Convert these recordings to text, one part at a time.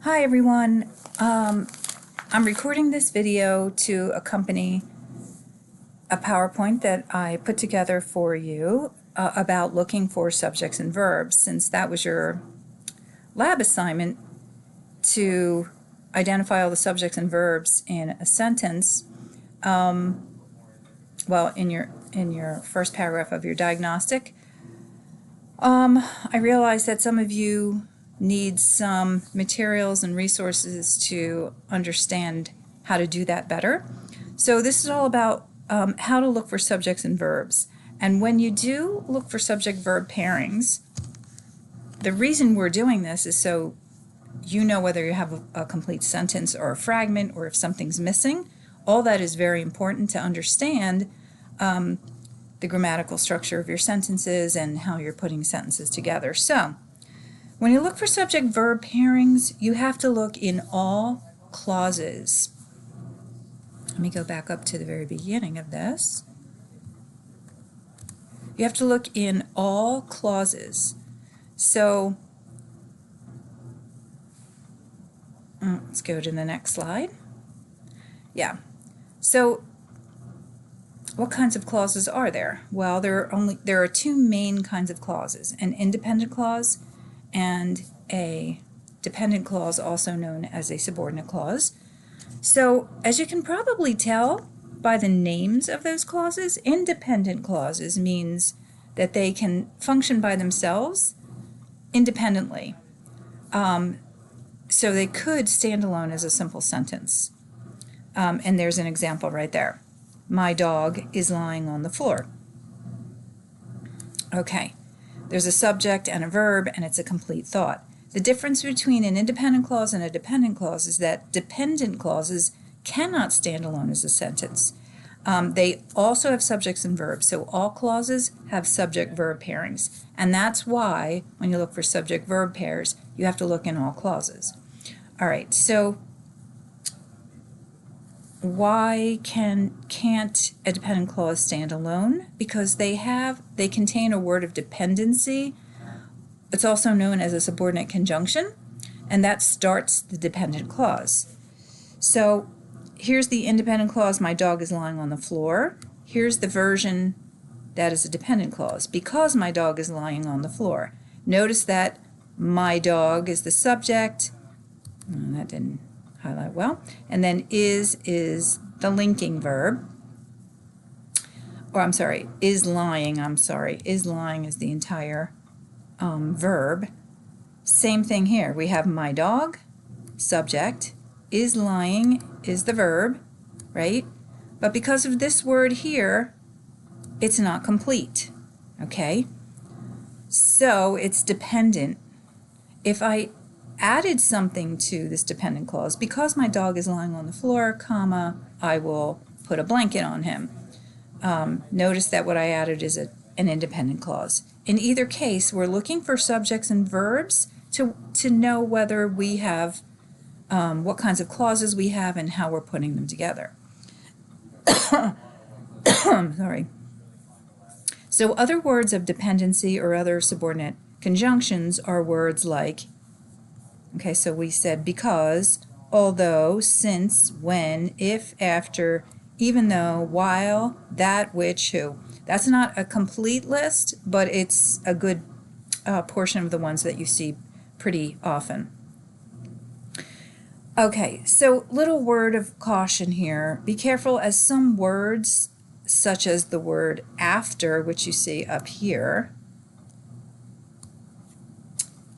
Hi everyone. I'm recording this video to accompany a PowerPoint that I put together for you about looking for subjects and verbs, since that was your lab assignment to identify all the subjects and verbs in a sentence. Well, in your first paragraph of your diagnostic. I realize that some of you need some materials and resources to understand how to do that better. So this is all about how to look for subjects and verbs. And when you do look for subject-verb pairings, the reason we're doing this is so you know whether you have a complete sentence or a fragment, or if something's missing. All that is very important to understand the grammatical structure of your sentences and how you're putting sentences together. So when you look for subject-verb pairings, you have to look in all clauses. Let me go back up to the very beginning of this. You have to look in all clauses. So let's go to the next slide. Yeah. So what kinds of clauses are there? Well, there are two main kinds of clauses: an independent clause and a dependent clause, also known as a subordinate clause. So, as you can probably tell by the names of those clauses, independent clauses means that they can function by themselves independently. So they could stand alone as a simple sentence. And there's an example right there. My dog is lying on the floor. Okay. There's a subject and a verb, and it's a complete thought. The difference between an independent clause and a dependent clause is that dependent clauses cannot stand alone as a sentence. They also have subjects and verbs, so all clauses have subject-verb pairings. And that's why, when you look for subject-verb pairs, you have to look in all clauses. All right, so why can't a dependent clause stand alone? Because they contain a word of dependency. It's also known as a subordinate conjunction, and that starts the dependent clause. So here's the independent clause, my dog is lying on the floor. Here's the version that is a dependent clause, because my dog is lying on the floor. Notice that my dog is the subject. That didn't highlight well. And then is the linking verb. Or I'm sorry, is lying is the entire verb. Same thing here. We have my dog, subject, is lying is the verb, right? But because of this word here, it's not complete, okay? So it's dependent. If I added something to this dependent clause, because my dog is lying on the floor, comma, I will put a blanket on him. Notice that what I added is an independent clause. In either case, we're looking for subjects and verbs to know whether we have, what kinds of clauses we have and how we're putting them together. Sorry. So other words of dependency or other subordinate conjunctions are words like, okay, so we said because, although, since, when, if, after, even though, while, that, which, who. That's not a complete list, but it's a good portion of the ones that you see pretty often. Okay, so little word of caution here. Be careful, as some words, such as the word after, which you see up here,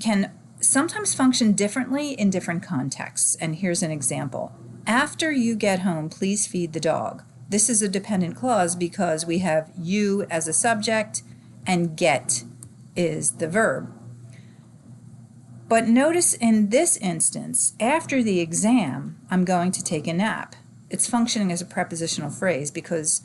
can sometimes function differently in different contexts. And here's an example. After you get home, please feed the dog. This is a dependent clause because we have you as a subject and get is the verb. But notice in this instance, after the exam, I'm going to take a nap. It's functioning as a prepositional phrase because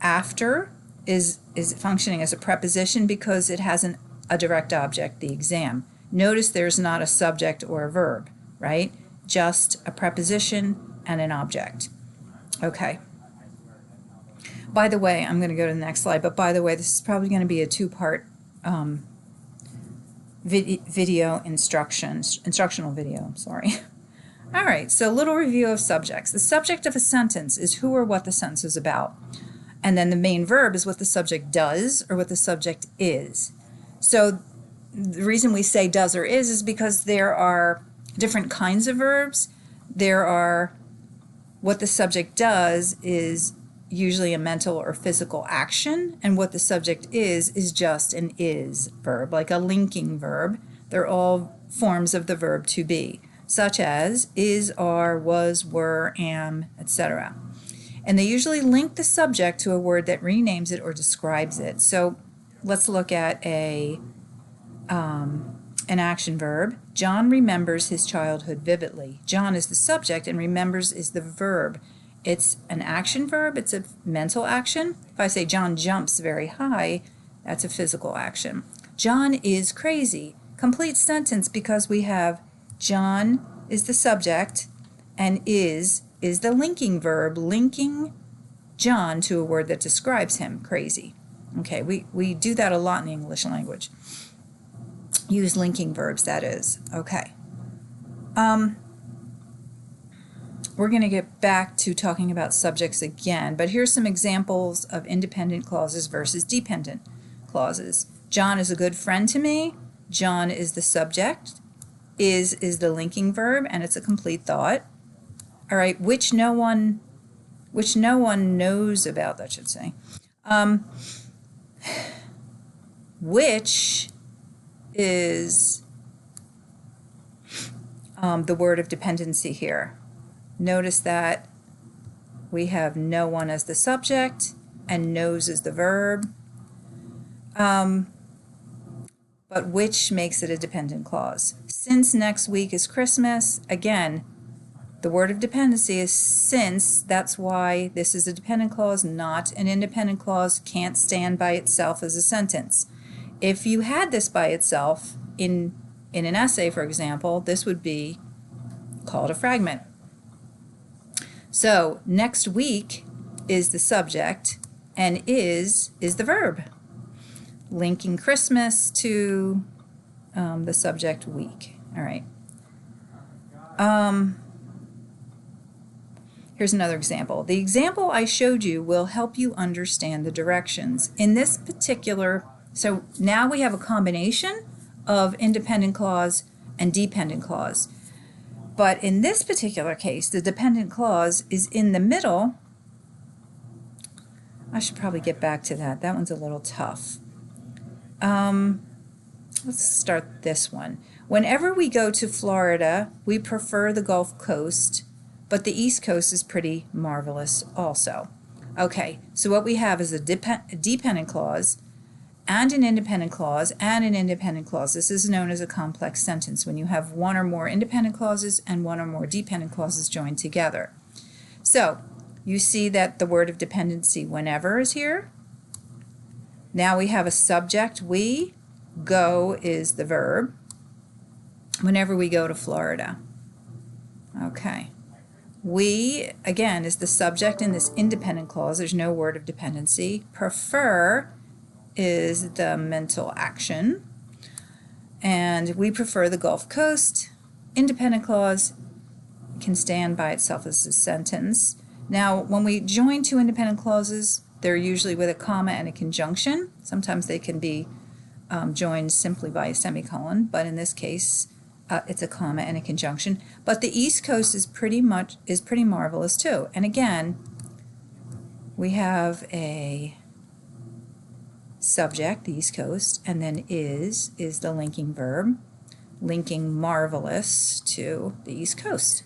after is functioning as a preposition because it has a direct object, the exam. Notice there's not a subject or a verb, right? Just a preposition and an object. Okay. By the way, I'm going to go to the next slide, but by the way, this is probably going to be a two-part video instructional video, sorry. All right, so a little review of subjects. The subject of a sentence is who or what the sentence is about. And then the main verb is what the subject does or what the subject is. So the reason we say does or is because there are different kinds of verbs. There are what the subject does is usually a mental or physical action, and what the subject is just an is verb, like a linking verb. They're all forms of the verb to be, such as is, are, was, were, am, etc. And they usually link the subject to a word that renames it or describes it. So let's look at an action verb. John remembers his childhood vividly. John is the subject and remembers is the verb. It's an action verb. It's a mental action. If I say John jumps very high, that's a physical action. John is crazy. Complete sentence because we have John is the subject and is the linking verb, linking John to a word that describes him, crazy. Okay, we do that a lot in the English language. Use linking verbs, that is. Okay. We're going to get back to talking about subjects again, but here's some examples of independent clauses versus dependent clauses. John is a good friend to me. John is the subject. Is the linking verb, and it's a complete thought. All right, which no one knows about, I should say. Which is the word of dependency here. Notice that we have no one as the subject and knows as the verb. But which makes it a dependent clause. Since next week is Christmas, again, the word of dependency is since. That's why this is a dependent clause, not an independent clause. Can't stand by itself as a sentence. If you had this by itself in an essay, for example, this would be called a fragment. So next week is the subject and is the verb, linking Christmas to the subject week. All right. Here's another example. The example I showed you will help you understand the directions. In this particular, so now we have a combination of independent clause and dependent clause. But in this particular case, the dependent clause is in the middle. I should probably get back to that. That one's a little tough. Let's start this one. Whenever we go to Florida, we prefer the Gulf Coast, but the East Coast is pretty marvelous also. Okay, so what we have is a dependent clause and an independent clause and an independent clause. This is known as a complex sentence when you have one or more independent clauses and one or more dependent clauses joined together. So you see that the word of dependency whenever is here. Now we have a subject, we. Go is the verb. Whenever we go to Florida. Okay. We, again, is the subject in this independent clause. There's no word of dependency. Prefer is the mental action. And we prefer the Gulf Coast. Independent clause can stand by itself as a sentence. Now, when we join two independent clauses, they're usually with a comma and a conjunction. Sometimes they can be joined simply by a semicolon, but in this case, it's a comma and a conjunction. But the East Coast is pretty marvelous too. And again, we have a subject, the East Coast, and then is the linking verb, linking marvelous to the East Coast.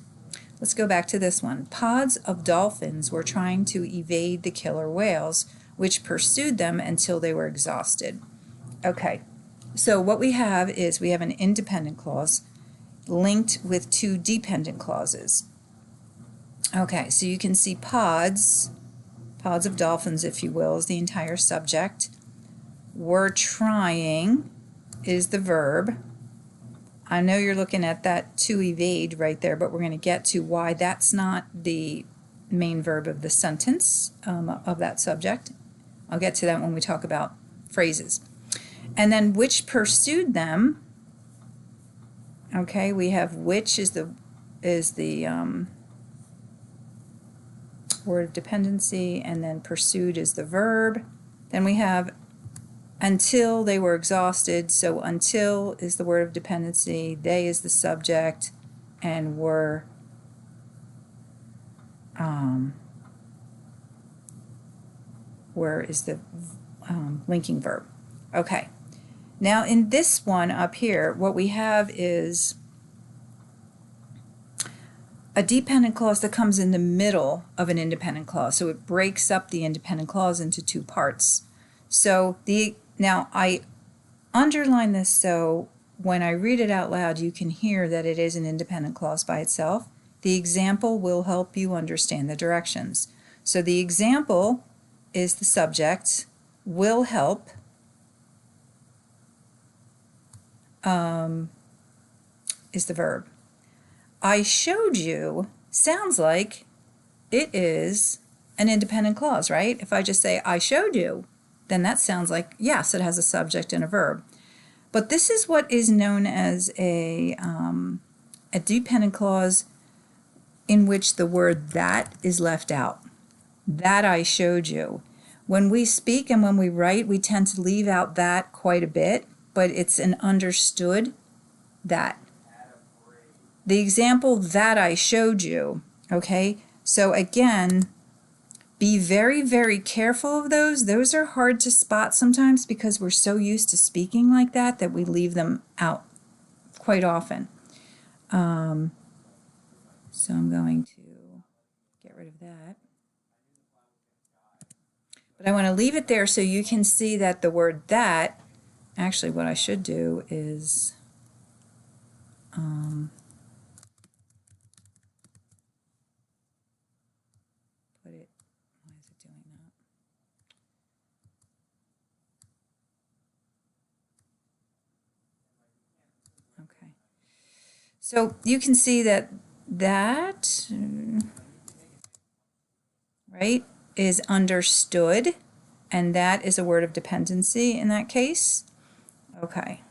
Let's go back to this one. Pods of dolphins were trying to evade the killer whales, which pursued them until they were exhausted. Okay, so what we have is we have an independent clause linked with two dependent clauses. Okay, so you can see pods of dolphins, if you will, is the entire subject. We're trying is the verb. I know you're looking at that to evade right there, but we're going to get to why that's not the main verb of the sentence of that subject. I'll get to that when we talk about phrases. And then which pursued them. Okay, we have which is the is the word of dependency, and then pursued is the verb. Then we have until they were exhausted, so until is the word of dependency, they is the subject, and were is the linking verb. Okay. Now in this one up here, what we have is a dependent clause that comes in the middle of an independent clause. So it breaks up the independent clause into two parts. So now I underline this so when I read it out loud, you can hear that it is an independent clause by itself. The example will help you understand the directions. So the example is the subject, will help is the verb. I showed you sounds like it is an independent clause, right? If I just say I showed you, then that sounds like, yes, it has a subject and a verb. But this is what is known as a dependent clause in which the word that is left out. That I showed you. When we speak and when we write, we tend to leave out that quite a bit, but it's an understood that. The example that I showed you, okay? So again, be very, very careful of those. Those are hard to spot sometimes because we're so used to speaking like that we leave them out quite often. So I'm going to get rid of that. But I want to leave it there so you can see that the word that, actually what I should do is put it, why is it doing that? Okay. So you can see that right, is understood, and that is a word of dependency in that case. Okay.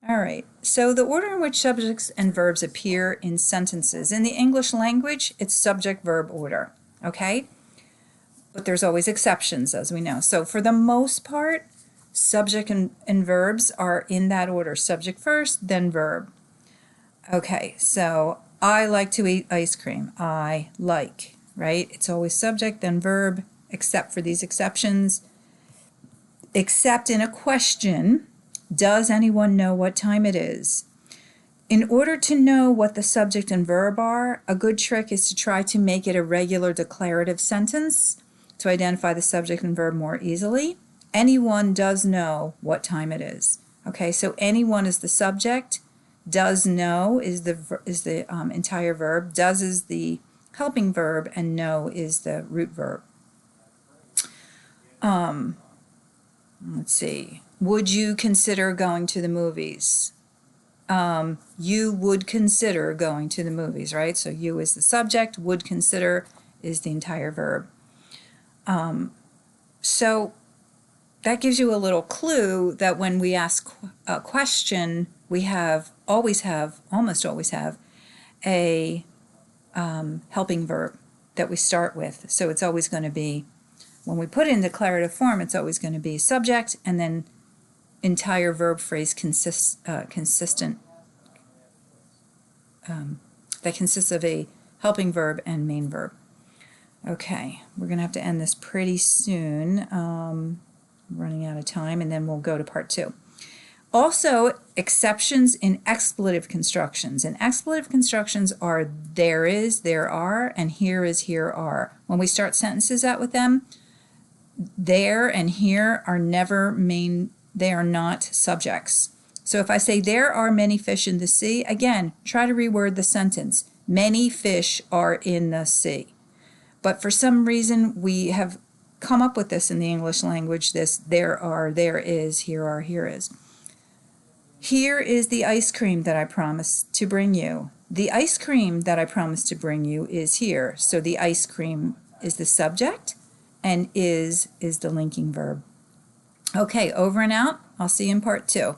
All right, so the order in which subjects and verbs appear in sentences. In the English language, it's subject-verb order, okay? But there's always exceptions, as we know. So for the most part, subject and verbs are in that order. Subject first, then verb. Okay, so I like to eat ice cream. I like, right? It's always subject, then verb, except for these exceptions. Except in a question, does anyone know what time it is? In order to know what the subject and verb are, a good trick is to try to make it a regular declarative sentence to identify the subject and verb more easily. Anyone does know what time it is. Okay, so anyone is the subject, does know is the entire verb, does is the helping verb, and know is the root verb. Let's see. Would you consider going to the movies? You would consider going to the movies, right? So you is the subject, would consider is the entire verb. So that gives you a little clue that when we ask a question, we almost always have a helping verb that we start with. So it's always going to be, when we put it in declarative form, it's always going to be subject and then entire verb phrase that consists of a helping verb and main verb. Okay, we're going to have to end this pretty soon. Running out of time, and then we'll go to part 2. Also, exceptions in expletive constructions. And expletive constructions are there is, there are, and here is, here are. When we start sentences out with them, there and here are never they are not subjects. So if I say there are many fish in the sea, again, try to reword the sentence. Many fish are in the sea. But for some reason, we have come up with this in the English language, this there are, there is, here are, here is. Here is the ice cream that I promised to bring you. The ice cream that I promised to bring you is here. So the ice cream is the subject and is the linking verb. Okay, over and out. I'll see you in part 2.